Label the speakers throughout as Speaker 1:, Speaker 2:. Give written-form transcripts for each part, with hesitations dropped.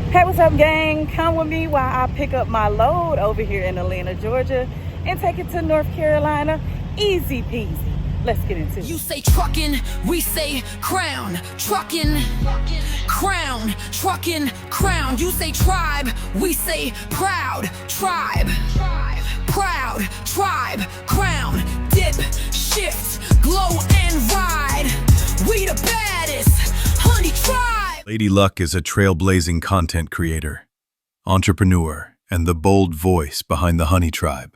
Speaker 1: Hey, what's up, gang? Come with me while I pick up my load over here in Atlanta, Georgia, and take it to North Carolina. Easy peasy. Let's get into it.
Speaker 2: You say truckin', we say crown. Truckin', crown. Truckin', crown. You say tribe, we say proud. Tribe, proud. Tribe, crown. Dip, shift, glow and ride. We the baddest, honey tribe.
Speaker 3: Lady Luck is a trailblazing content creator, entrepreneur, and the bold voice behind the Honey Tribe,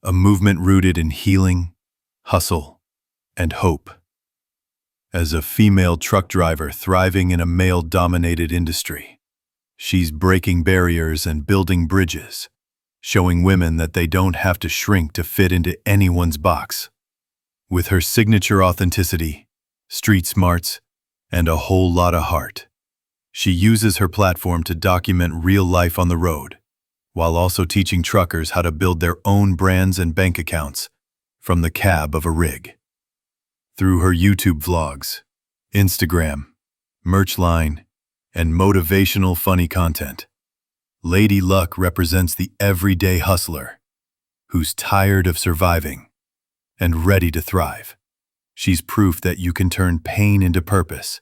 Speaker 3: a movement rooted in healing, hustle, and hope. As a female truck driver thriving in a male-dominated industry, she's breaking barriers and building bridges, showing women that they don't have to shrink to fit into anyone's box. With her signature authenticity, street smarts, and a whole lot of heart, she uses her platform to document real life on the road, while also teaching truckers how to build their own brands and bank accounts from the cab of a rig. Through her YouTube vlogs, Instagram, merch line, and motivational funny content, Lady Luck represents the everyday hustler who's tired of surviving and ready to thrive. She's proof that you can turn pain into purpose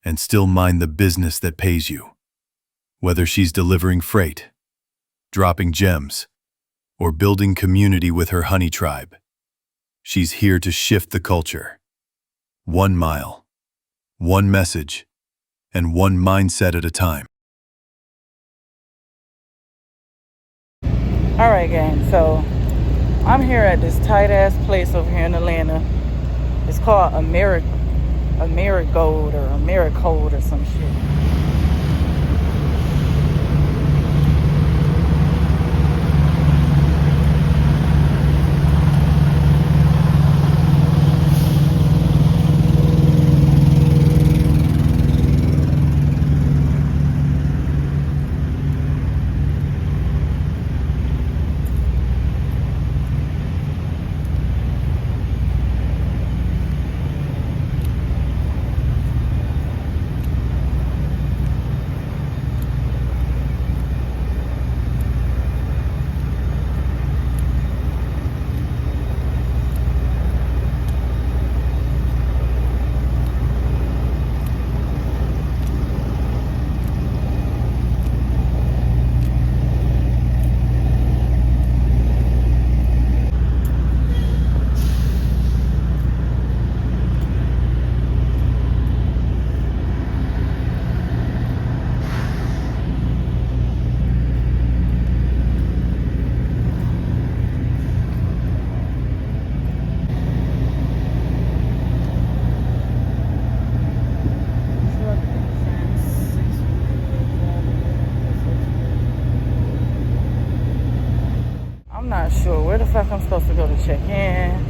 Speaker 3: and still mind the business that pays you. Whether she's delivering freight, dropping gems, or building community with her Honey Tribe, she's here to shift the culture. 1 mile, 1 message, and 1 mindset at a time.
Speaker 1: All right, gang. So I'm here at this tight-ass place over here in Atlanta. It's called Americold or Americold or some shit. I'm not sure where the fuck I'm supposed to go to check in.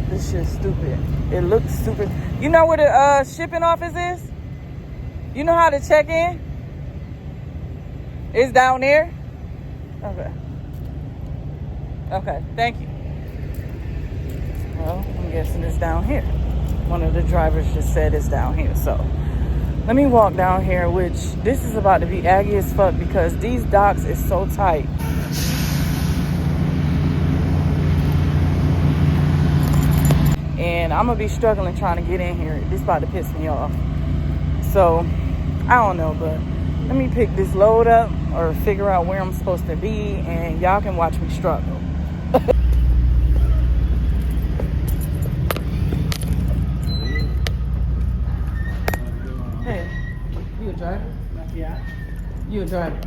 Speaker 1: This shit's stupid. It looks stupid. You know where the shipping office is? You know how to check in? It's down there? Okay. Okay, thank you. Well, I'm guessing it's down here. One of the drivers just said it's down here, so let me walk down here, which this is about to be aggy as fuck because these docks is so tight. And I'm gonna be struggling trying to get in here. This about to piss me off. So, I don't know, but let me pick this load up or figure out where I'm supposed to be, and y'all can watch me struggle. Hey, you a driver?
Speaker 4: Yeah.
Speaker 1: You a driver?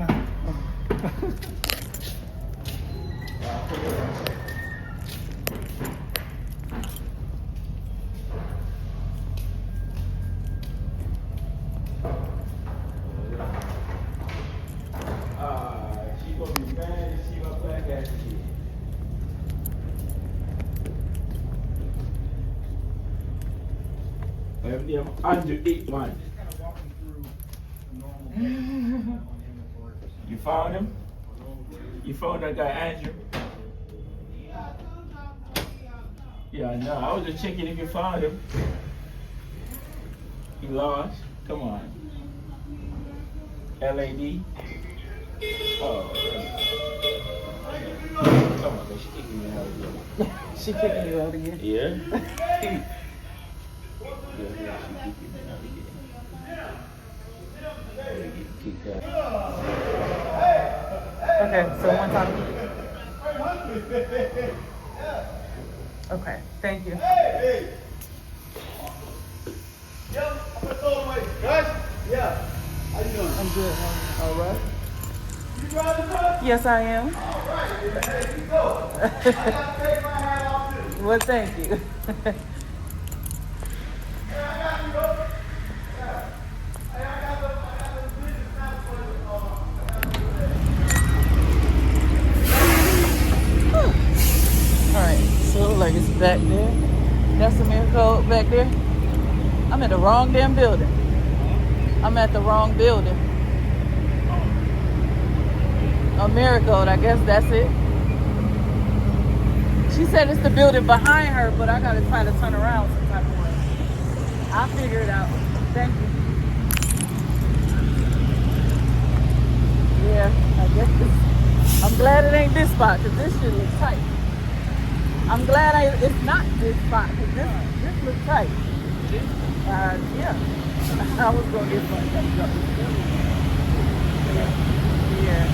Speaker 4: She gonna be mad if she my black ass kid. Them under 8 months. You found him? You found that guy Andrew? Yeah, no, I was just checking if you found him. He lost. Come on. LAD. Oh. Come on, man. She kicking me out again.
Speaker 1: She kicking you out again?
Speaker 4: Yeah. Yeah, she kicking me out again. I'm gonna get kicked out.
Speaker 1: Okay, so one time. Okay, thank you. I'm good. All right. You drive the truck? Yes, I am. All right. There you go. I got to take my hat off too. Well, thank you. All right, so like it's back there. That's the Americold back there. I'm at the wrong damn building. I'm at the wrong building. Americold, I guess that's it. She said it's the building behind her, but I gotta try to turn around some type of way. I'll figure it out. Thank you. Yeah, I guess this. I'm glad it ain't this spot, because this shit looks tight. I'm glad it's not this spot, because this looks tight. Yeah. I was going to get my stuff. Yeah.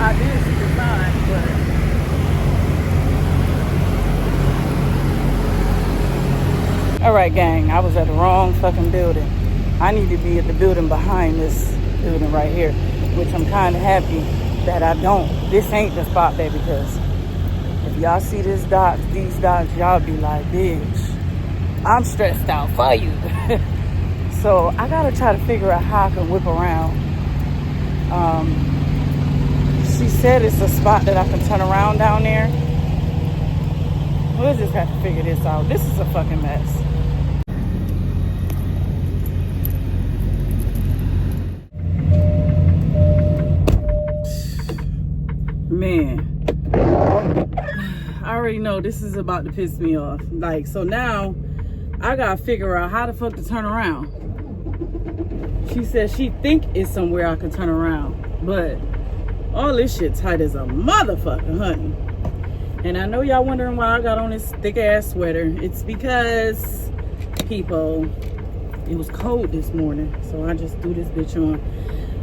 Speaker 1: I did see the sign, but... Alright, gang. I was at the wrong fucking building. I need to be at the building behind this building right here, which I'm kind of happy that I don't. This ain't the spot, baby, because if y'all see these dots, y'all be like, bitch, I'm stressed out for you. So I gotta try to figure out how I can whip around. She said it's a spot that I can turn around down there. We'll just have to figure this out. This is a fucking mess. Man, I already know this is about to piss me off. Like, so now I gotta figure out how the fuck to turn around. She said she think it's somewhere I can turn around, but all this shit tight as a motherfucker, honey. And I know y'all wondering why I got on this thick ass sweater. It's because, people, it was cold this morning, so I just threw this bitch on.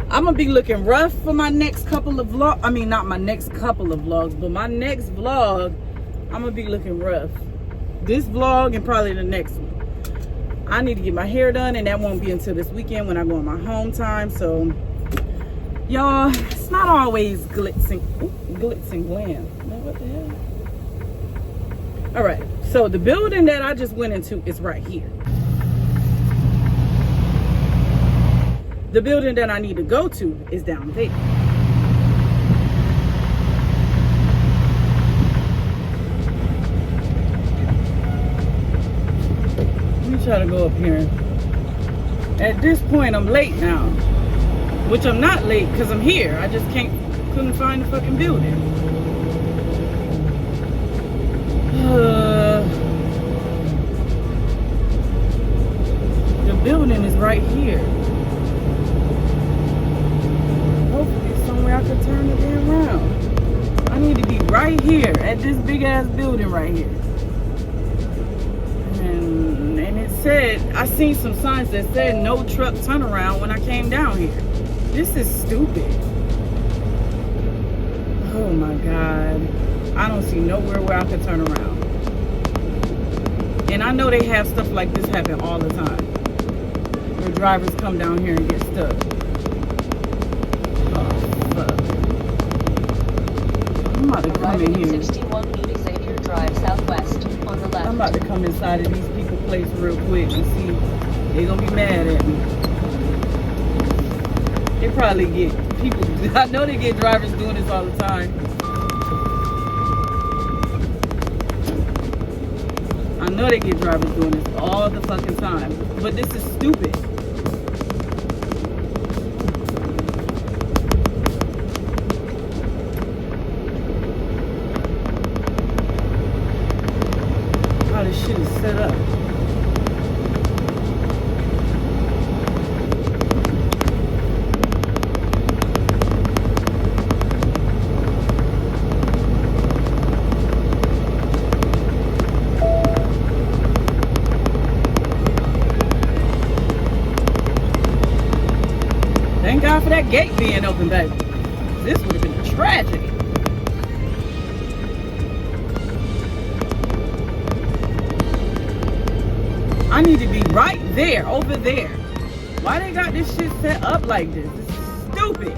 Speaker 1: I'm gonna be looking rough for my next couple of vlogs. I mean, not my next couple of vlogs, but my next vlog, I'm gonna be looking rough. This vlog and probably the next one. I need to get my hair done, and that won't be until this weekend when I go on my home time. So, y'all, it's not always glitz and glam. What the hell? All right, so the building that I just went into is right here. The building that I need to go to is down there. Let me try to go up here. At this point, I'm late now. Which I'm not late because I'm here. I just couldn't find the fucking building. The building is right here. I could turn it around. I need to be right here at this big ass building right here. And it said, I seen some signs that said no truck turnaround when I came down here. This is stupid. Oh my God. I don't see nowhere where I could turn around. And I know they have stuff like this happen all the time, where drivers come down here and get stuck. I'm about to come in here.
Speaker 5: 61 Louis Xavier Drive Southwest on the left.
Speaker 1: I'm about to come inside of these people's place real quick and see. They're gonna be mad at me. They probably get people. I know they get drivers doing this all the time. I know they get drivers doing this all the fucking time. But this is stupid. set up. Thank God for that gate being open, baby. This would have been a tragedy. I need to be right there, over there. Why they got this shit set up like this? This is stupid.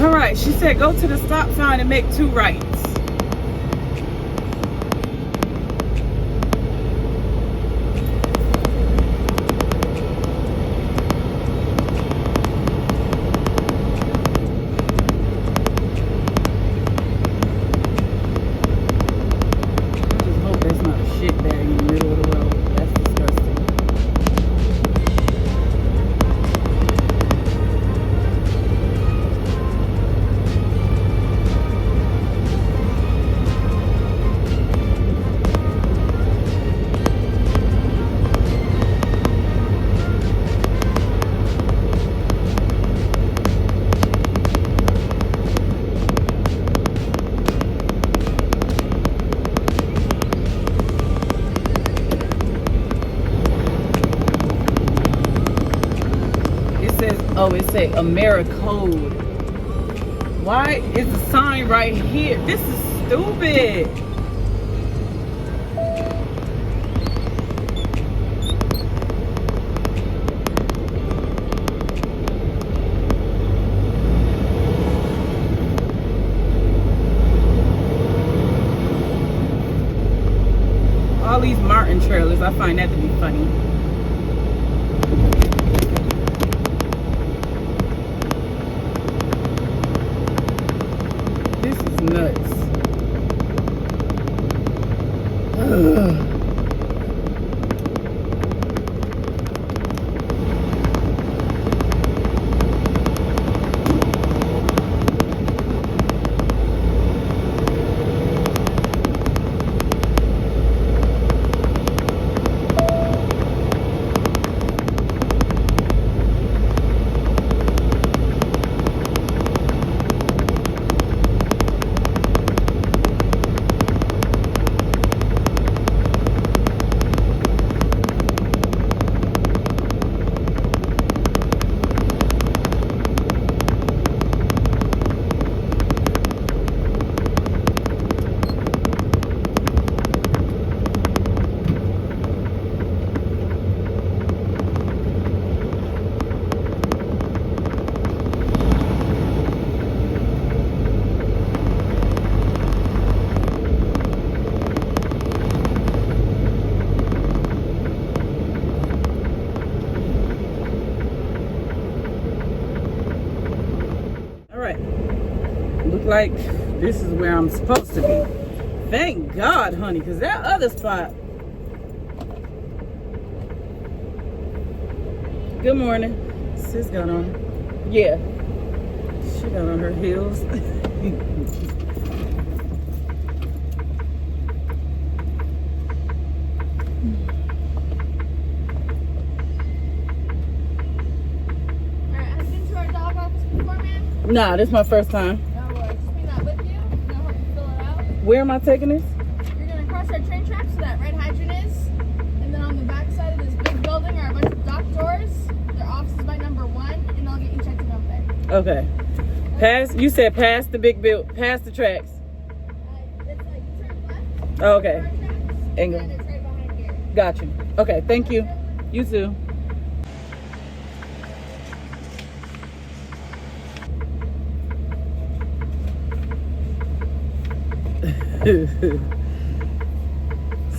Speaker 1: All right, she said go to the stop sign and make 2 rights. Oh, it say Americold. Why is the sign right here? This is stupid. All these Martin trailers, I find that to be funny. Nuts. Ugh. Look like this is where I'm supposed to be. Thank God, honey, because that other spot. Good morning. Sis got on. Yeah. She got on her heels. Nah, this is my first time.
Speaker 6: No worries. Just bring that with you, and I'll help you fill it out.
Speaker 1: Where am I taking this?
Speaker 6: You're going to cross our train tracks where that red hydrant is. And then on the back side of this big building are a bunch of dock doors. Their office is by number 1, and I'll get you checked in up there.
Speaker 1: Okay. Pass, you said past the big build, past the tracks.
Speaker 6: It's like you turn left.
Speaker 1: Oh, okay.
Speaker 6: Tracks,
Speaker 1: And
Speaker 6: and it's right behind here.
Speaker 1: got you. Okay, thank you. You too.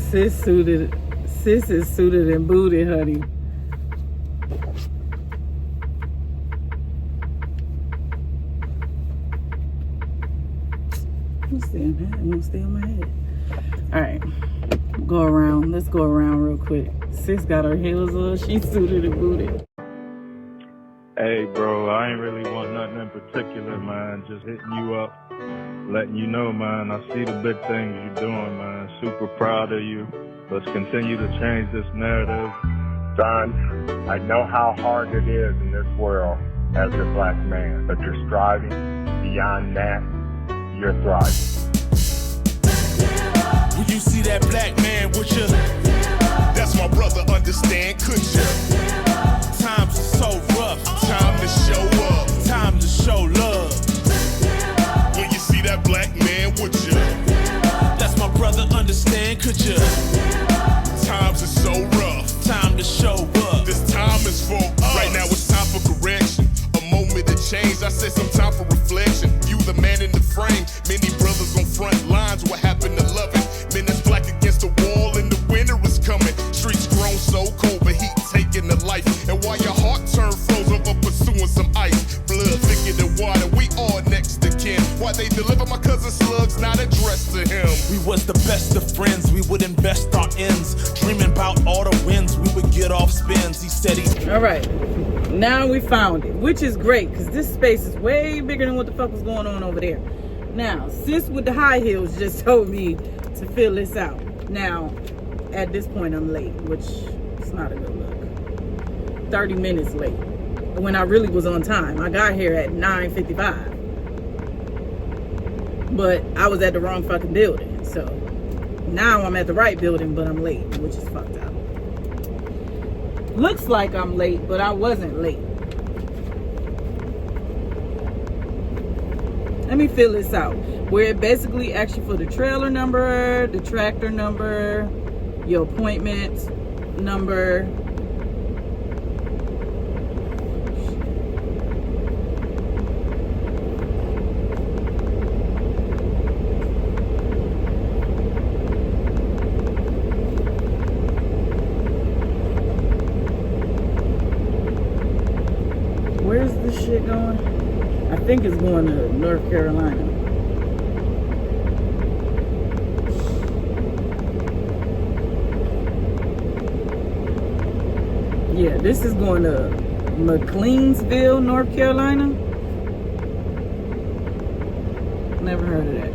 Speaker 1: Sis is suited and booted, honey. Let's see, man. It won't stay on my head. All right. Go around. Let's go around real quick. Sis got her heels on. She's suited and booted.
Speaker 7: Hey, bro, I ain't really want nothing in particular, man. Just hitting you up, letting you know, man. I see the big things you're doing, man. Super proud of you. Let's continue to change this narrative.
Speaker 8: Son, I know how hard it is in this world as a black man, but you're striving. Beyond that, you're thriving.
Speaker 9: When you see that black man with you, that's my brother, understand, could you? Times are so rough, time to show up, time to show love. When you see that black man with you, that's my brother, understand, could you? Times are so rough, time to show up. This time is for us. Right now it's time for correction, a moment of change. I said some time for reflection. You the man in the frame, many brothers on front lines. What happened to loving? Men that's black against the wall and the winter is coming. Streets grown so cold, but heat taking the life. And while your heart turned frozen for pursuing some ice, blood thicker than water, we all next to kin. Why they deliver my cousin slugs, not addressed to him. We was the best of friends, we would invest our ends. Dreaming about all the wins, we would get off spins. He said he...
Speaker 1: All right, now we found it, which is great, because this space is way bigger than what the fuck was going on over there. Now, sis with the high heels just told me to fill this out. Now, at this point, I'm late, which is not a good look. 30 minutes late, when I really was on time. I got here at 9:55. But I was at the wrong fucking building. So, now I'm at the right building, but I'm late, which is fucked up. Looks like I'm late, but I wasn't late. Let me fill this out. Where it basically asks you for the trailer number, the tractor number, your appointment number. Where's this shit going? I think it's going to North Carolina. Yeah, this is going to McLeansville, North Carolina. Never heard of that.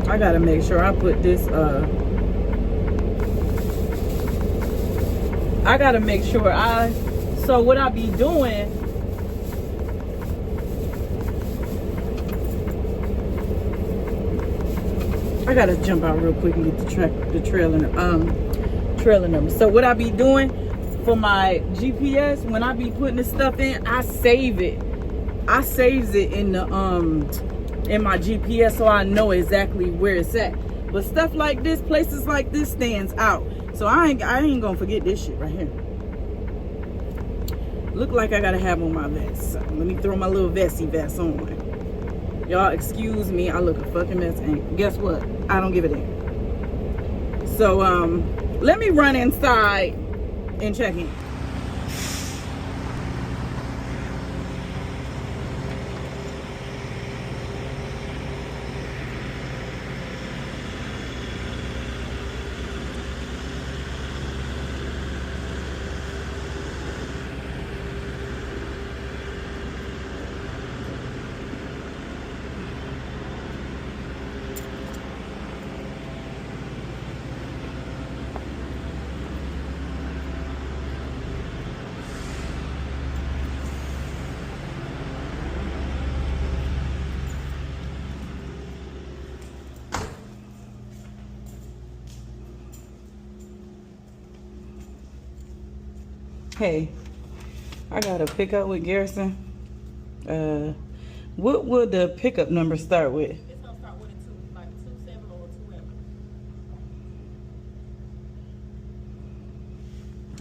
Speaker 1: I gotta make sure I put this, I gotta make sure so what I be doing, I gotta jump out real quick and get the trailer number. So what I be doing for my GPS, when I be putting this stuff in, I save it. I saves it in the, in my GPS so I know exactly where it's at. But stuff like this, places like this stands out. So I ain't gonna forget this shit right here. Look like I gotta have on my vest. So let me throw my little vesty vest on. Y'all excuse me, I look a fucking mess. And guess what? I don't give a damn. So let me run inside and check in. Hey, I got a pickup with Garrison. What would the pickup number start with?
Speaker 6: It's gonna start with a 2, like 27 or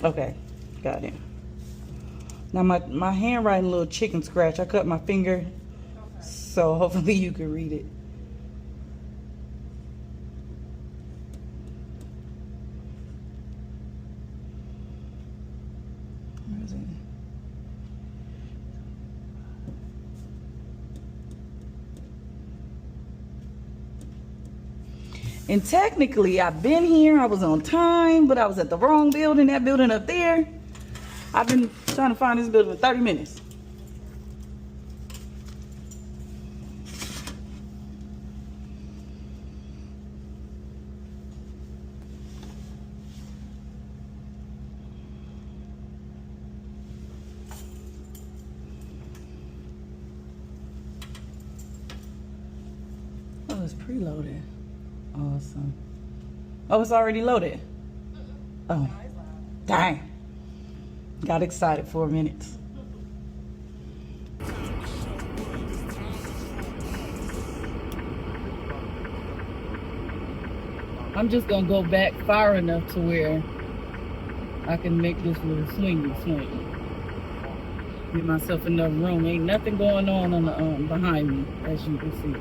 Speaker 6: 2M.
Speaker 1: Okay, got it. Now my handwriting a little chicken scratch. I cut my finger. So hopefully you can read it. Where is it? And technically, I've been here. I was on time, but I was at the wrong building. That building up there. I've been trying to find this building for 30 minutes. Oh, it's preloaded. Awesome. Oh, it's already loaded. Oh, dang. Got excited for a minute. I'm just gonna go back far enough to where I can make this little swingy swing. Give myself enough room. Ain't nothing going on the behind me, as you can see.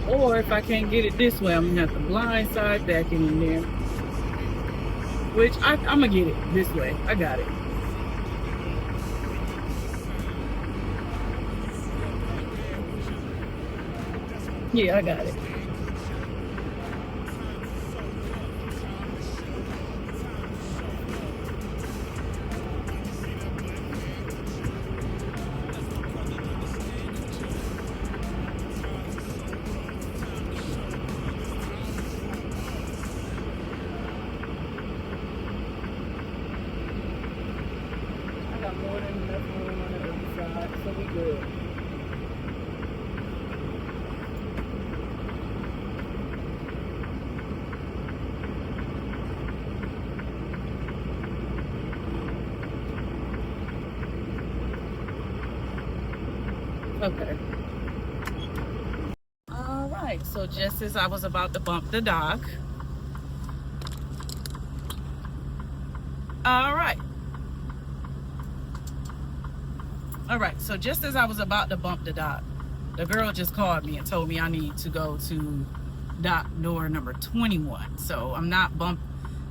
Speaker 1: Or if I can't get it this way, I'm gonna have to blindside back in there. Which I'm gonna get it this way. I got it. Yeah, I got it. More than enough room on the other side, so we good. Okay. All right, so just as I was about to bump the dock. All right, so just as I was about to bump the dock, the girl just called me and told me I need to go to dock door number 21. So I'm not bumped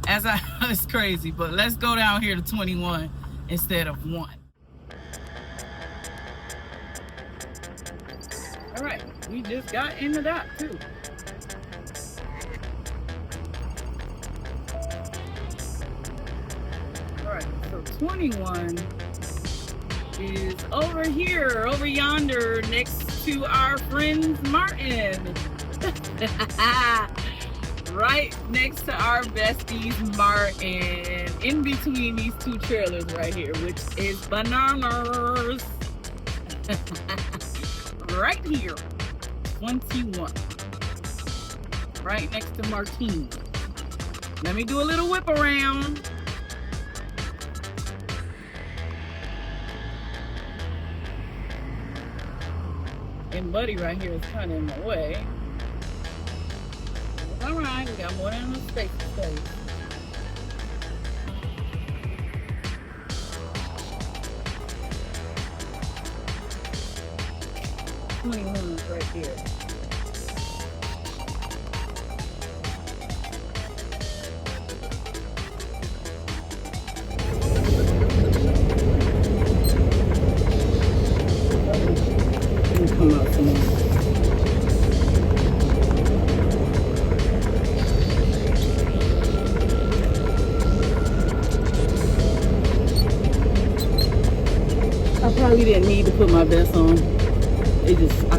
Speaker 1: as I, it's crazy, but let's go down here to 21 instead of 1. All right, we just got in the dock too. All right, so 21 is over here, over yonder, next to our friend Martin. Right next to our besties Martin, in between these two trailers right here, which is bananas. Right here, 21. Right next to Martine. Let me do a little whip around. And Buddy right here is kind of in my way. All right, we got more than enough space to stay. Right here. Come out some more. I probably didn't need to put my vest on. I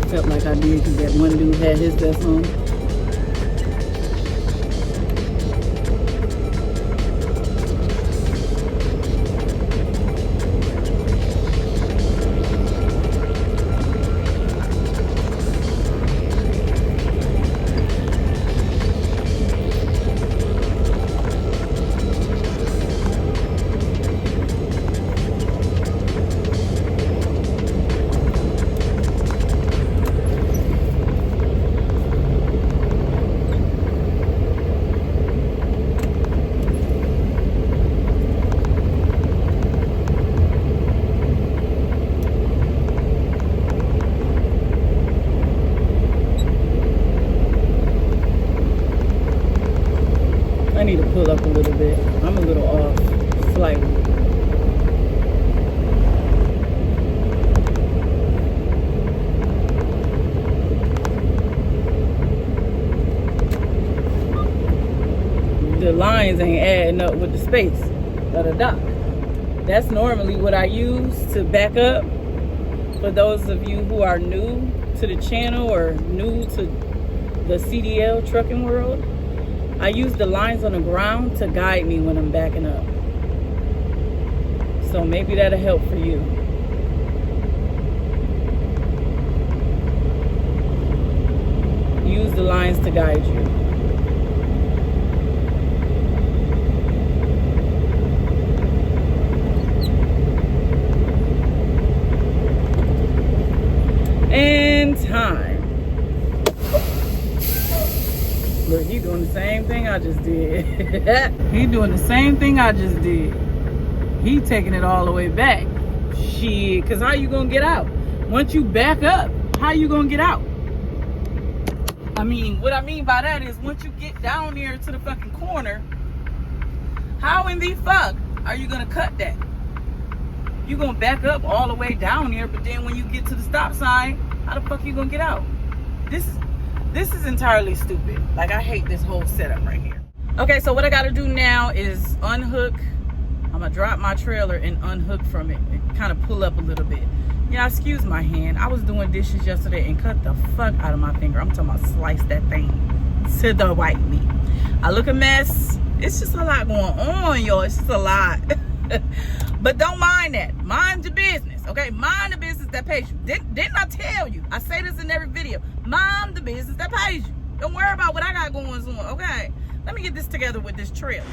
Speaker 1: felt like I did because that one dude had his vest on. like. The lines ain't adding up with the space of the dock. That's normally what I use to back up. For those of you who are new to the channel or new to the CDL trucking world, I use the lines on the ground to guide me when I'm backing up. So maybe that'll help for you. Use the lines to guide you. And time. Look, he doing the same thing I just did. He doing the same thing I just did. He taking it all the way back. Shit, because how you gonna get out? Once you back up, how you gonna get out? I mean, what I mean by that is once you get down there to the fucking corner, how in the fuck are you gonna cut that? You gonna back up all the way down there, but then when you get to the stop sign, how the fuck you gonna get out? This is entirely stupid. Like, I hate this whole setup right here. Okay, so what I gotta do now is unhook. I'm gonna drop my trailer and unhook from it and kind of pull up a little bit. Yeah, excuse my hand. I was doing dishes yesterday and cut the fuck out of my finger. I'm talking about slice that thing to the white meat. I look a mess. It's just a lot going on, y'all. It's just a lot. But don't mind that. Mind your business, okay? Mind the business that pays you. Didn't I tell you? I say this in every video. Mind the business that pays you. Don't worry about what I got going on, okay? Let me get this together with this trailer.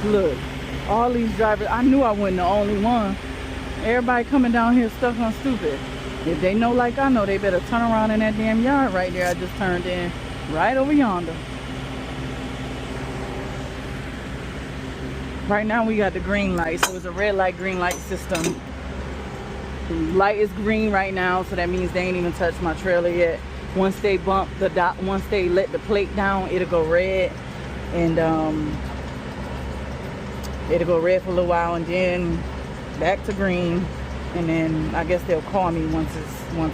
Speaker 1: Look, all these drivers, I knew I wasn't the only one. Everybody coming down here stuck on stupid. If they know like I know, they better turn around in that damn yard right there I just turned in. Right over yonder. Right now we got the green light, so it's a red light, green light system. The light is green right now, so that means they ain't even touched my trailer yet. Once they bump the dot, once they let the plate down, it'll go red. And it'll go red for a little while and then back to green. And then I guess they'll call me once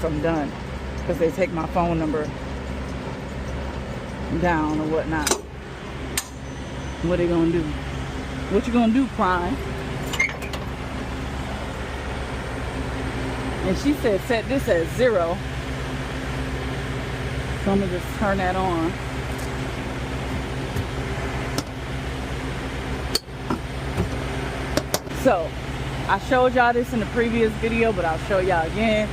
Speaker 1: I'm done, because they take my phone number down or whatnot. What they gonna do? What you gonna do, crime? And she said set this at 0. So I'm gonna just turn that on. So I showed y'all this in the previous video, but I'll show y'all again.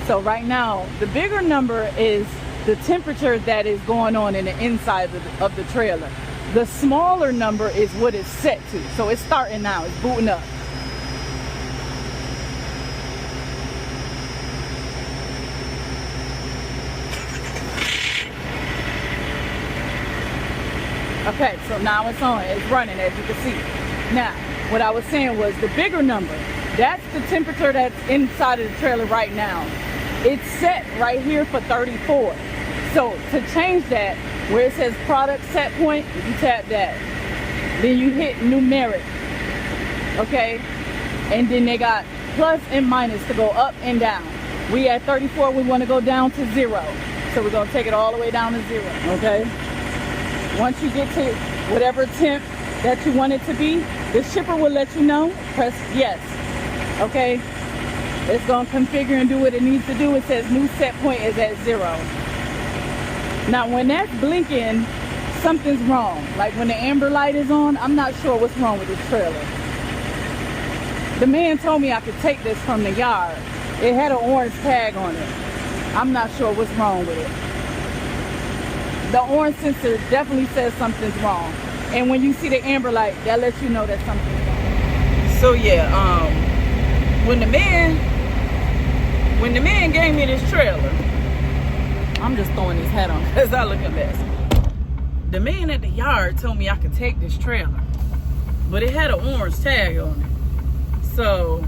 Speaker 1: So right now, the bigger number is the temperature that is going on in the inside of the trailer. The smaller number is what it's set to. So it's starting now, it's booting up. Okay, so now it's on, it's running, as you can see. Now, what I was saying was the bigger number, that's the temperature that's inside of the trailer right now. It's set right here for 34. So to change that, where it says product set point, you tap that. Then you hit numeric, okay? And then they got plus and minus to go up and down. We at 34, we want to go down to 0. So we're going to take it all the way down to 0, okay? Once you get to whatever temp that you want it to be, the shipper will let you know. Press yes, okay? It's going to configure and do what it needs to do. It says new set point is at 0. Now when that's blinking, something's wrong. Like when the amber light is on, I'm not sure what's wrong with this trailer. The man told me I could take this from the yard. It had an orange tag on it. I'm not sure what's wrong with it. The orange sensor definitely says something's wrong. And when you see the amber light, that lets you know that something's wrong. So yeah, when the man gave me this trailer, I'm just throwing his hat on because I look a mess. The man at the yard told me I could take this trailer, but it had an orange tag on it. So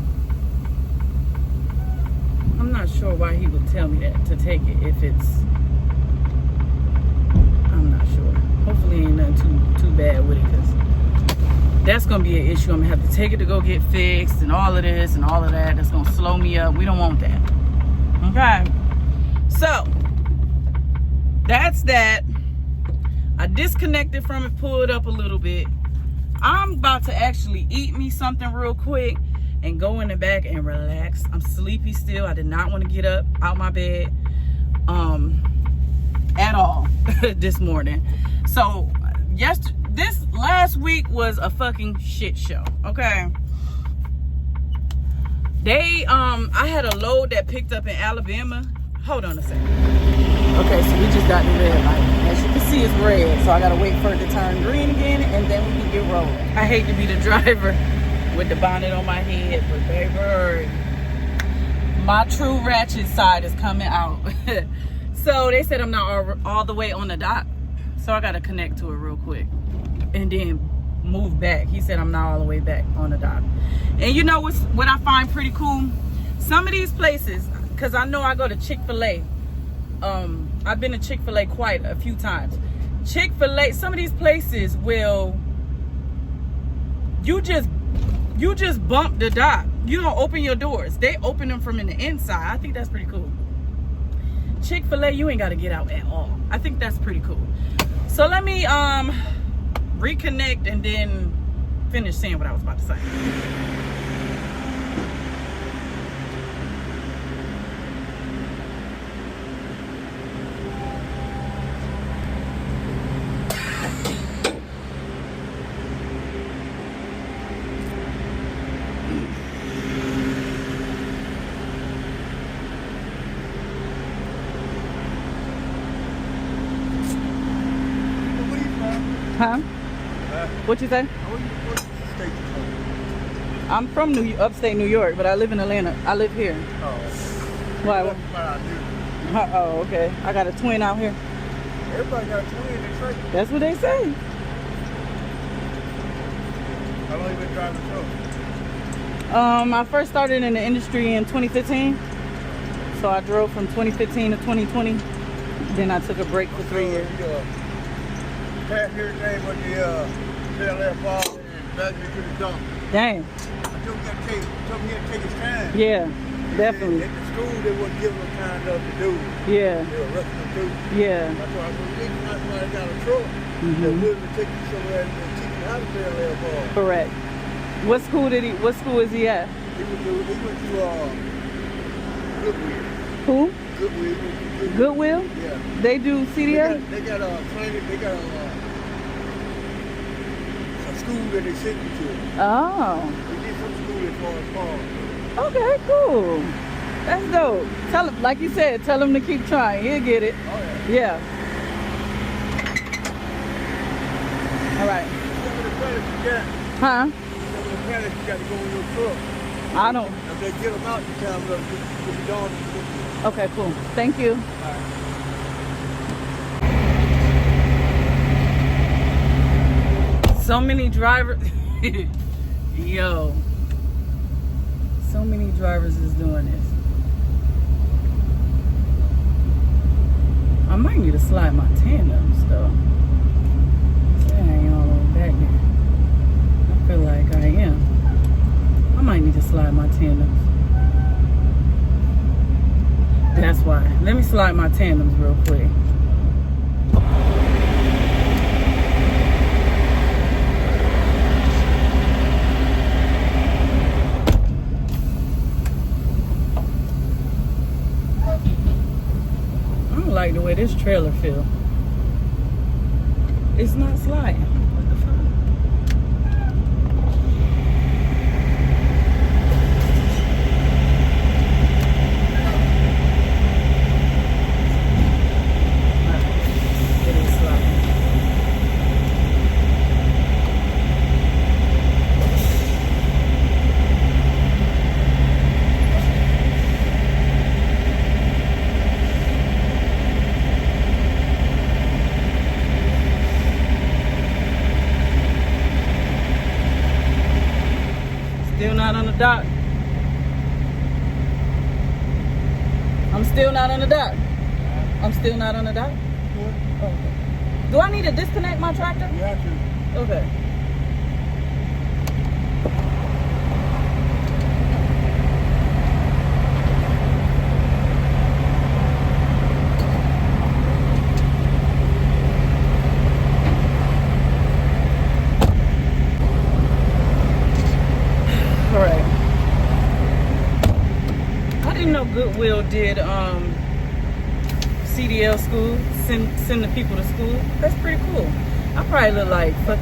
Speaker 1: sure why he would tell me that to take it if it's, I'm not sure. Hopefully ain't nothing too bad with it, because that's gonna be an issue. I'm gonna have to take it to go get fixed and all of this and all of that. That's gonna slow me up. We don't want that. Okay. So that's that. I disconnected from it, pulled up a little bit. I'm about to actually eat me something real quick and go in the back and relax. I'm sleepy still. I did not want to get up out my bed at all this morning. So this last week was a fucking shit show. Okay. I had a load that picked up in Alabama. Hold on a second. Okay, so we just got the red light. As you can see, it's red, so I gotta wait for it to turn green again, and then we can get rolling. I hate to be the driver with the bonnet on my head, but baby, my true ratchet side is coming out. So they said I'm not all the way on the dot, so I gotta connect to it real quick and then move back. He said I'm not all the way back on the dot. And you know what I find pretty cool? Some of these places, because I know I go to Chick-fil-A. I've been to Chick-fil-A quite a few times. Chick-fil-A, some of these places will, you just bump the dock. You don't open your doors. They open them from in the inside. I think that's pretty cool. Chick-fil-A, you ain't got to get out at all. I think that's pretty cool. So let me reconnect and then finish saying what I was about to say. Huh? What you say? I'm from upstate New York, but I live in Atlanta. I live here.
Speaker 10: Oh.
Speaker 1: Why? Oh, okay. I got a twin out here.
Speaker 10: Everybody got a twin in Detroit.
Speaker 1: That's what they say.
Speaker 10: How long you been driving the truck?
Speaker 1: I first started in the industry in 2015. So I drove from 2015 to 2020. Then I took a break for 3 years.
Speaker 10: Pass everything with the CDL School and back me to the dump.
Speaker 1: Dang.
Speaker 10: I told me he had to take his time.
Speaker 1: Yeah, definitely.
Speaker 10: At the school, they wouldn't give him time enough to do.
Speaker 1: Yeah.
Speaker 10: They were rushing him through.
Speaker 1: Yeah.
Speaker 10: That's why I said, anytime somebody got a truck, they're willing to take you somewhere and teach you how to CDL School.
Speaker 1: Correct. What school is he at?
Speaker 10: He went to Goodwill.
Speaker 1: Who?
Speaker 10: Goodwill.
Speaker 1: Goodwill?
Speaker 10: Yeah.
Speaker 1: They do CDL?
Speaker 10: They got a training, they got a school that they sent you to.
Speaker 1: Oh.
Speaker 10: They did some school as far as farm.
Speaker 1: Okay, cool. That's dope. Tell him, like you said, tell him to keep trying. He'll get it.
Speaker 10: Oh, yeah.
Speaker 1: Yeah. All right.
Speaker 10: Some of the credits you got.
Speaker 1: Huh?
Speaker 10: Some of the credits you got to go in your truck.
Speaker 1: I don't.
Speaker 10: If they get them out, you tell them to be done.
Speaker 1: Okay, cool. Thank you.
Speaker 10: All right.
Speaker 1: So many drivers. Yo. So many drivers is doing this. I might need to slide my tandems though. That ain't all the way back there. I feel like I am. I might need to slide my tandems. That's why. Let me slide my tandems real quick. I don't like the way this trailer feels. It's not sliding. What the fuck? It is sliding. Still not on the dock. I'm still not on the dock. I'm still not on the dock. Oh, okay. Do I need to disconnect my tractor?
Speaker 10: You have to.
Speaker 1: Okay. All right. I didn't know Goodwill did CDL School, send the people to school. That's pretty cool. I probably look like the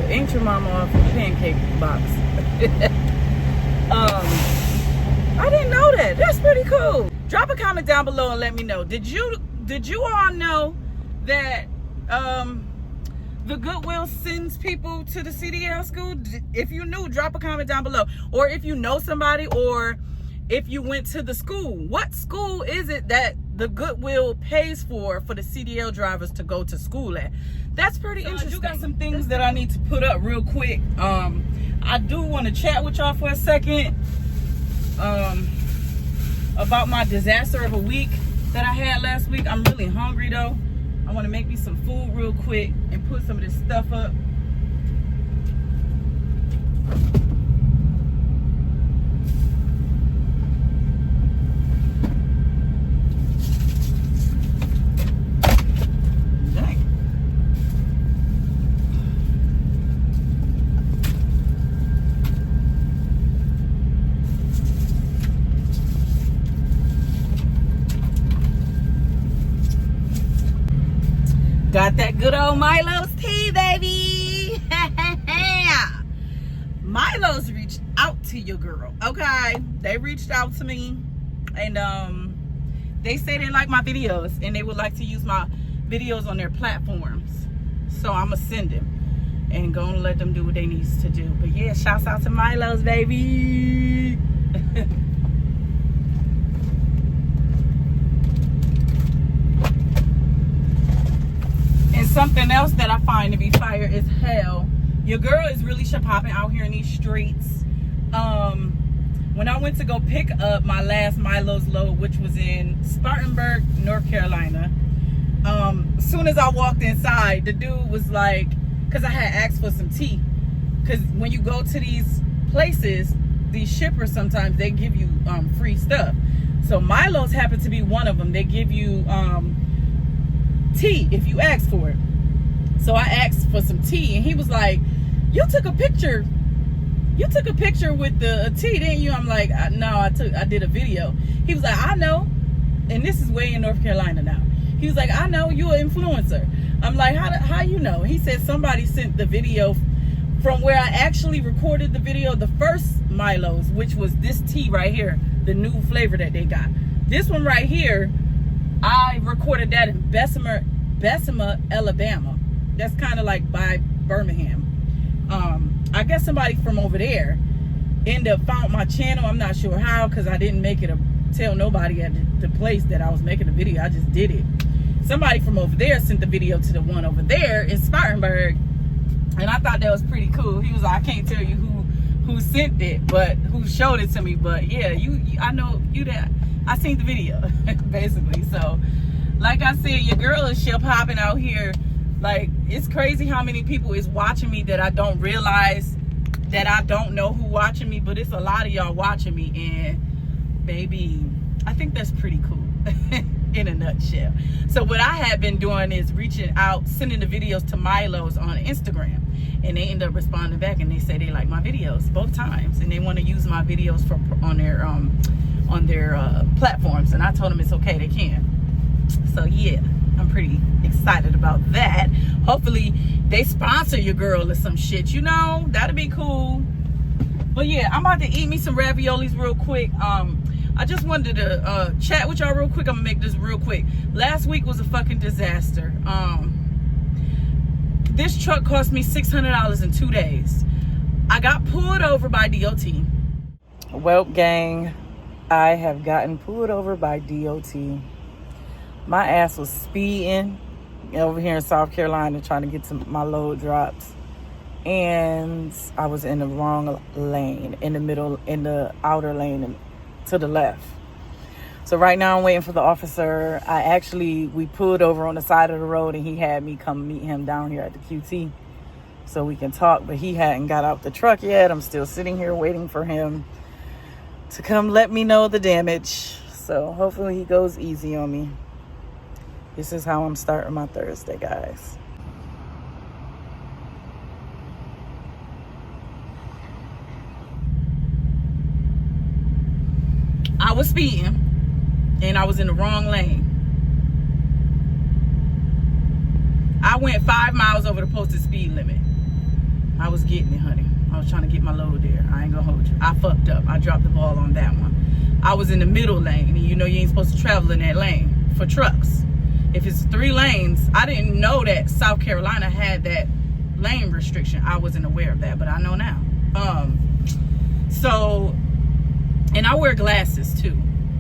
Speaker 1: Ain't Your Mama off the pancake box. I didn't know that. That's pretty cool. Drop a comment down below and let me know. Did you all know that the Goodwill sends people to the CDL School? If you knew, drop a comment down below. Or if you know somebody, or if you went to the school, what school is it that the Goodwill pays for the CDL drivers to go to school at? That's pretty interesting. I do got some things that I need to put up real quick. I do want to chat with y'all for a second about my disaster of a week that I had last week. I'm really hungry though. I want to make me some food real quick and put some of this stuff up. Got that good old Milos Tea, baby. Milos reached out to your girl, okay? They reached out to me, and they say they like my videos and they would like to use my videos on their platforms. So I'ma send them and go and let them do what they need to do. But yeah, shouts out to Milos, baby. And something else that I find to be fire is hell. Your girl is really popping out here in these streets. When I went to go pick up my last Milos load, which was in Spartanburg, North Carolina, as soon as I walked inside, the dude was like, because I had asked for some tea. Because when you go to these places, these shippers, sometimes they give you free stuff. So Milos happened to be one of them. They give you tea if you ask for it. So I asked for some tea, and he was like, you took a picture with the tea, didn't you? I'm like, no, I did a video. He was like, I know, and this is way in North Carolina now. He was like, I know, you're an influencer. I'm like, how you know? He said somebody sent the video from where I actually recorded the video, the first Milos, which was this tea right here, the new flavor that they got. This one right here, I recorded that in Bessemer, Alabama. That's kind of like by Birmingham. I guess somebody from over there ended up found my channel. I'm not sure how, because I didn't make it tell nobody at the place that I was making the video. I just did it. Somebody from over there sent the video to the one over there in Spartanburg, and I thought that was pretty cool. He was like, I can't tell you who sent it, but who showed it to me. But yeah, I know you that. I seen the video, basically. So, like I said, your girl is still popping out here. Like, it's crazy how many people is watching me that I don't realize that I don't know who watching me, but it's a lot of y'all watching me, and baby, I think that's pretty cool in a nutshell. So what I have been doing is reaching out, sending the videos to Milos on Instagram, and they end up responding back, and they say they like my videos both times, and they want to use my videos on their platforms, and I told them it's okay, they can. So yeah, I'm pretty excited about that. Hopefully they sponsor your girl or some shit, you know, that'd be cool. But yeah, I'm about to eat me some raviolis real quick. I just wanted to chat with y'all real quick. I'm gonna make this real quick. Last week was a fucking disaster. This truck cost me $600 in 2 days. I got pulled over by DOT. Well, gang, I have gotten pulled over by DOT. My ass was speeding over here in South Carolina trying to get to my load drops. And I was in the wrong lane, in the outer lane. to the left. So right now I'm waiting for the officer. We pulled over on the side of the road and he had me come meet him down here at the QT so we can talk, but he hadn't got out the truck yet. I'm still sitting here waiting for him to come let me know the damage. So hopefully he goes easy on me. This is how I'm starting my Thursday, guys. I was speeding and I was in the wrong lane. I went 5 miles over the posted speed limit. I was getting it, honey. I was trying to get my load there. I ain't gonna hold you. I fucked up. I dropped the ball on that one. I was in the middle lane, and you know you ain't supposed to travel in that lane for trucks. If it's 3 lanes, I didn't know that South Carolina had that lane restriction. I wasn't aware of that, but I know now. And I wear glasses too,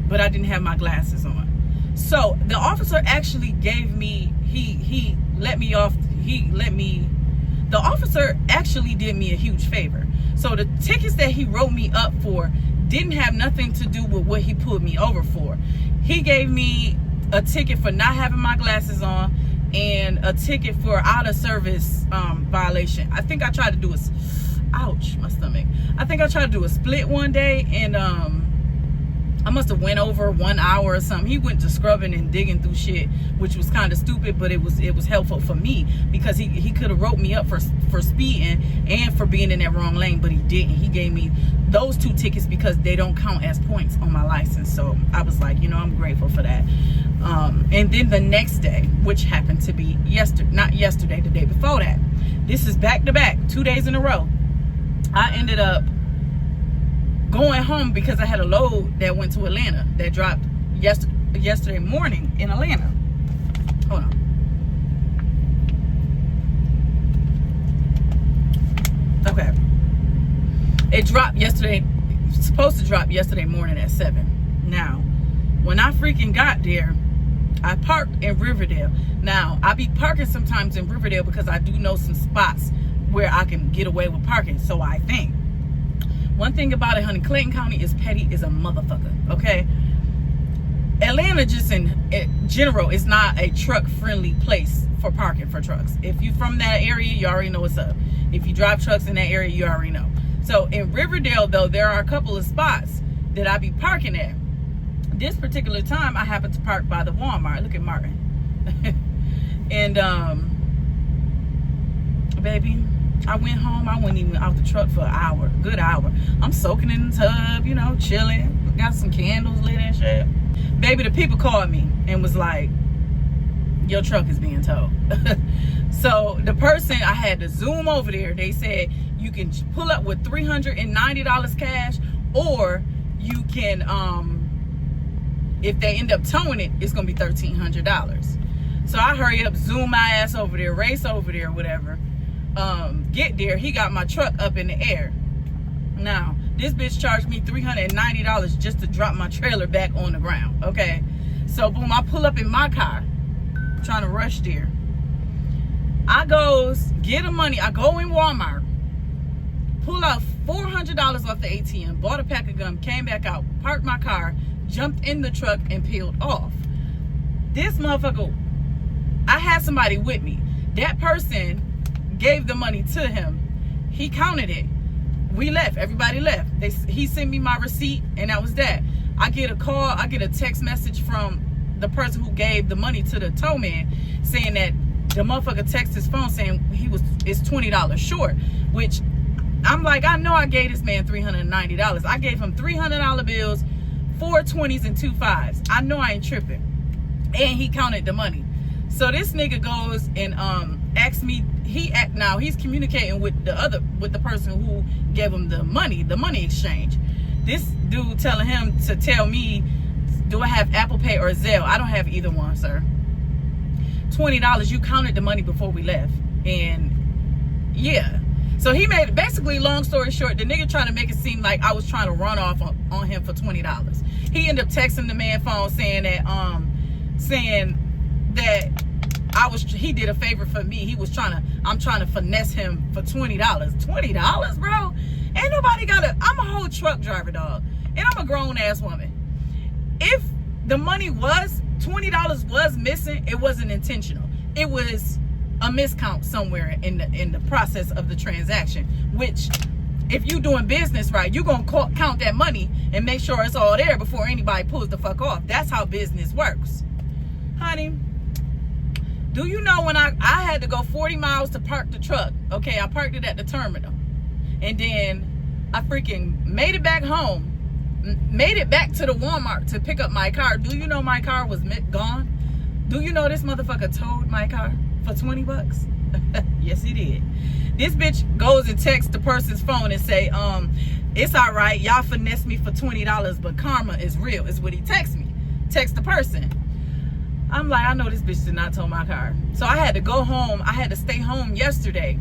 Speaker 1: but I didn't have my glasses on. So the officer actually gave me, the officer actually did me a huge favor. So the tickets that he wrote me up for didn't have nothing to do with what he pulled me over for. He gave me a ticket for not having my glasses on and a ticket for out of service violation. I think I tried to do ouch, my stomach. I think I tried to do a split one day and I must have went over 1 hour or something. He went to scrubbing and digging through shit, which was kind of stupid, but it was helpful for me because he could have wrote me up for speeding and for being in that wrong lane, but he didn't. He gave me those 2 tickets because they don't count as points on my license. So I was like, you know, I'm grateful for that. And then the next day, which happened to be not yesterday, the day before that. This is back to back, 2 days in a row. I ended up going home because I had a load that went to Atlanta that dropped yesterday morning in Atlanta. Hold on. Okay. It dropped yesterday. It's supposed to drop yesterday morning at 7. Now, when I freaking got there, I parked in Riverdale. Now, I be parking sometimes in Riverdale because I do know some spots where I can get away with parking, so I think. One thing about it, honey, Clayton County is petty as a motherfucker, okay? Atlanta just in general is not a truck-friendly place for parking for trucks. If you from that area, you already know what's up. If you drive trucks in that area, you already know. So in Riverdale, though, there are a couple of spots that I be parking at. This particular time, I happened to park by the Walmart. Look at Martin. And, baby, I went home. I wasn't even out the truck for an hour, good hour. I'm soaking in the tub, you know, chilling. Got some candles lit and shit. Baby, the people called me and was like, your truck is being towed. So the person, I had to zoom over there. They said, you can pull up with $390 cash, or you can, if they end up towing it, it's going to be $1,300. So I hurry up, zoom my ass over there, race over there, whatever. Get there, he got my truck up in the air. Now, this bitch charged me $390 just to drop my trailer back on the ground, okay? So, boom, I pull up in my car, trying to rush there. I goes, get the money, I go in Walmart, pull out $400 off the ATM, bought a pack of gum, came back out, parked my car, jumped in the truck, and peeled off. This motherfucker, I had somebody with me. That person gave the money to him. He counted it. We left. Everybody left. He sent me my receipt, and that was that. I get a call. I get a text message from the person who gave the money to the tow man saying that the motherfucker texted his phone saying it's $20 short, which I'm like, I know I gave this man $390. I gave him $300 bills, 4 20s and 2 5s. I know I ain't tripping. And he counted the money. So this nigga goes and asks me, now he's communicating with the person who gave him the money exchange. This dude telling him to tell me, do I have Apple Pay or Zelle? I don't have either one, sir. $20, you counted the money before we left. And yeah. So he made, basically, long story short, the nigga trying to make it seem like I was trying to run off on him for $20. He ended up texting the man phone saying that he did a favor for me. I'm trying to finesse him for $20. $20, bro? Ain't nobody I'm a whole truck driver, dog. And I'm a grown-ass woman. If the money was, $20 was missing, it wasn't intentional. It was a miscount somewhere in the process of the transaction, which if you doing business right, you're going to count that money and make sure it's all there before anybody pulls the fuck off. That's how business works. Honey, do you know when I had to go 40 miles to park the truck? Okay, I parked it at the terminal. And then I freaking made it back home. Made it back to the Walmart to pick up my car. Do you know my car was gone? Do you know this motherfucker towed my car for 20 bucks? Yes, he did. This bitch goes and texts the person's phone and say, it's all right, y'all finessed me for $20, but karma is real, is what he texts me. Text the person. I'm like, I know this bitch did not tow my car. So I had to go home. I had to stay home yesterday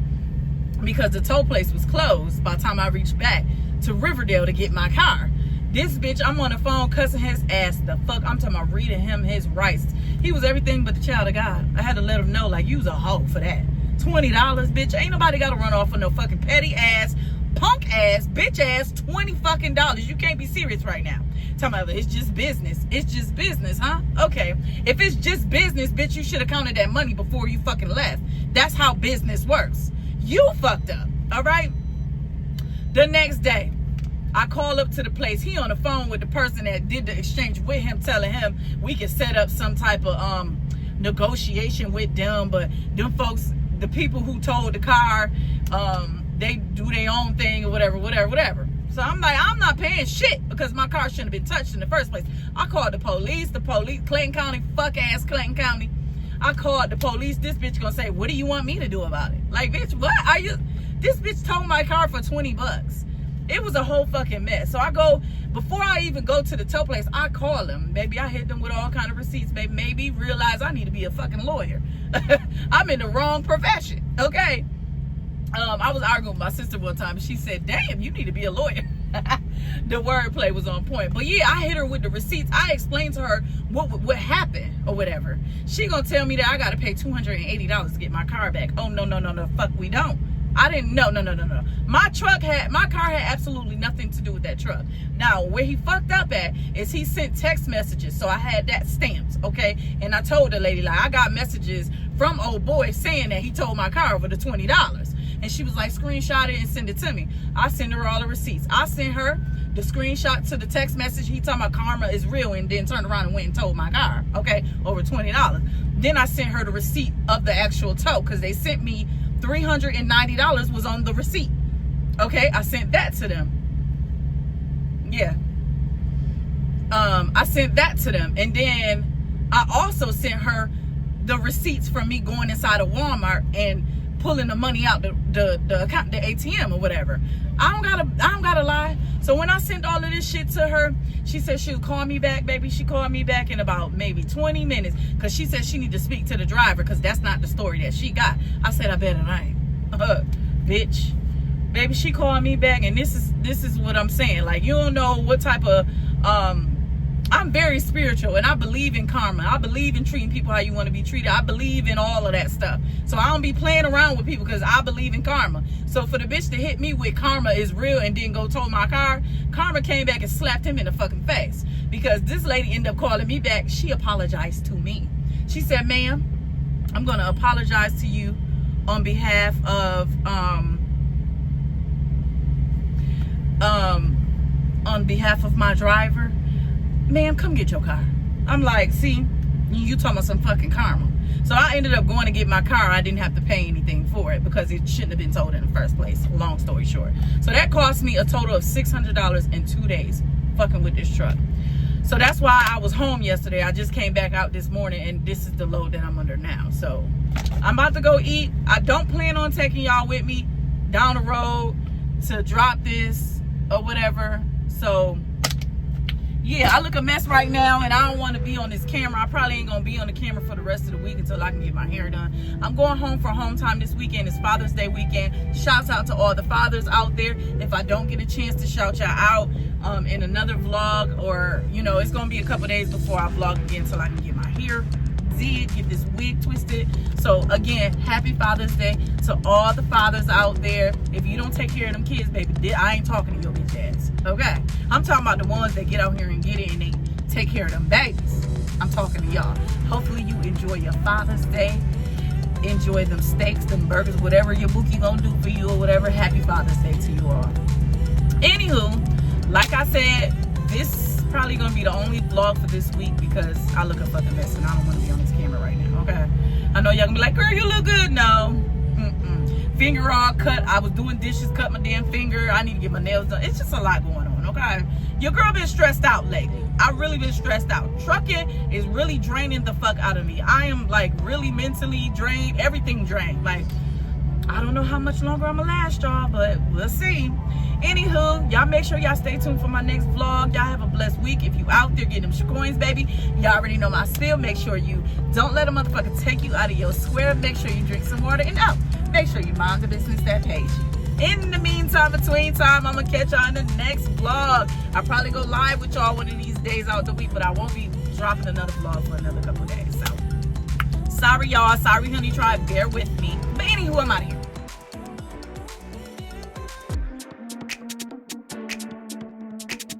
Speaker 1: because the tow place was closed by the time I reached back to Riverdale to get my car. This bitch, I'm on the phone cussing his ass the fuck. I'm talking about reading him his rights. He was everything but the child of God. I had to let him know, like, you was a hoe for that. $20, bitch. Ain't nobody got to run off for no fucking petty ass, punk ass, bitch ass $20 fucking dollars. You can't be serious right now. Talking about it's just business. It's just business, huh? Okay. If it's just business, bitch, you should have counted that money before you fucking left. That's how business works. You fucked up, all right? The next day, I call up to the place. He on the phone with the person that did the exchange with him, telling him we could set up some type of negotiation with them, but them folks, the people who towed the car, they do their own thing or whatever. So I'm like, I'm not paying shit because my car shouldn't have been touched in the first place. I called the police, Clayton County, fuck ass Clayton County. I called the police. This bitch gonna say, what do you want me to do about it? Like, bitch, what are you? This bitch towed my car for 20 bucks. It was a whole fucking mess. So I go, before I even go to the tow place, I call them. Baby, I hit them with all kind of receipts. Baby, maybe realize I need to be a fucking lawyer. I'm in the wrong profession, okay? I was arguing with my sister one time, and she said, damn, you need to be a lawyer. The wordplay was on point. But yeah, I hit her with the receipts. I explained to her what happened or whatever. She gonna tell me that I gotta pay $280 to get my car back. Oh, no, fuck, we don't. I didn't know. No. My car had absolutely nothing to do with that truck. Now, where he fucked up at is he sent text messages, so I had that stamped, okay? And I told the lady, like, I got messages from old boy saying that he towed my car over the $20. And she was like, screenshot it and send it to me. I sent her all the receipts. I sent her the screenshot to the text message. He talking about karma is real, and then turned around and went and towed my car, okay, over $20. Then I sent her the receipt of the actual tow, because they sent me $390 was on the receipt. Okay, I sent that to them. Yeah. I sent that to them. And then I also sent her the receipts from me going inside of Walmart and pulling the money out the account, the ATM or whatever. I don't gotta lie. So when I sent all of this shit to her, she said she'll call me back, baby. She called me back in about maybe 20 minutes because she said she need to speak to the driver because that's not the story that she got. I said, I better not. Bitch. Baby, she called me back, and this is what I'm saying. Like, you don't know what type of I'm very spiritual, and I believe in karma. I believe in treating people how you want to be treated. I believe in all of that stuff. So I don't be playing around with people because I believe in karma. So for the bitch to hit me with karma is real and then go tow my car, karma came back and slapped him in the fucking face. Because this lady ended up calling me back. She apologized to me. She said, ma'am, I'm going to apologize to you on behalf of my driver. Ma'am, come get your car. I'm like, see, you talking about some fucking karma. So I ended up going to get my car. I didn't have to pay anything for it because it shouldn't have been towed in the first place. Long story short. So that cost me a total of $600 in 2 days fucking with this truck. So that's why I was home yesterday. I just came back out this morning, and this is the load that I'm under now. So I'm about to go eat. I don't plan on taking y'all with me down the road to drop this or whatever. So yeah, I look a mess right now, and I don't want to be on this camera. I probably ain't going to be on the camera for the rest of the week until I can get my hair done. I'm going home for home time this weekend. It's Father's Day weekend. Shouts out to all the fathers out there. If I don't get a chance to shout y'all out in another vlog, or, you know, it's going to be a couple days before I vlog again until I can get my hair it, get this wig twisted. So again, happy Father's Day to all the fathers out there. If you don't take care of them kids, baby, I ain't talking to your bitch ass, okay? I'm talking about the ones that get out here and get it and they take care of them babies. I'm talking to y'all. Hopefully you enjoy your Father's Day. Enjoy them steaks, them burgers, whatever your bookie gonna do for you or whatever. Happy Father's Day to you all. Anywho, like I said, this is probably gonna be the only vlog for this week because I look a fucking mess and I don't want to be on this camera right now, okay? I know y'all gonna be like, girl, you look good. No. Finger all cut. I was doing dishes, cut my damn finger. I need to get my nails done. It's just a lot going on, okay? Your girl been stressed out lately. I've really been stressed out. Trucking is really draining the fuck out of me. I am like really mentally drained, everything drained. Like, I don't know how much longer I'm gonna last, y'all, but we'll see. Anywho, y'all make sure y'all stay tuned for my next vlog. Y'all have a blessed week. If you out there getting them coins, baby, y'all already know my spiel. Make sure you don't let a motherfucker take you out of your square. Make sure you drink some water and make sure you mind the business that pays you. In the meantime, between time, I'm gonna catch y'all in the next vlog. I'll probably go live with y'all one of these days out the week, but I won't be dropping another vlog for another couple of days. So sorry y'all, sorry honey tribe, bear with me. But anywho, I'm out of here.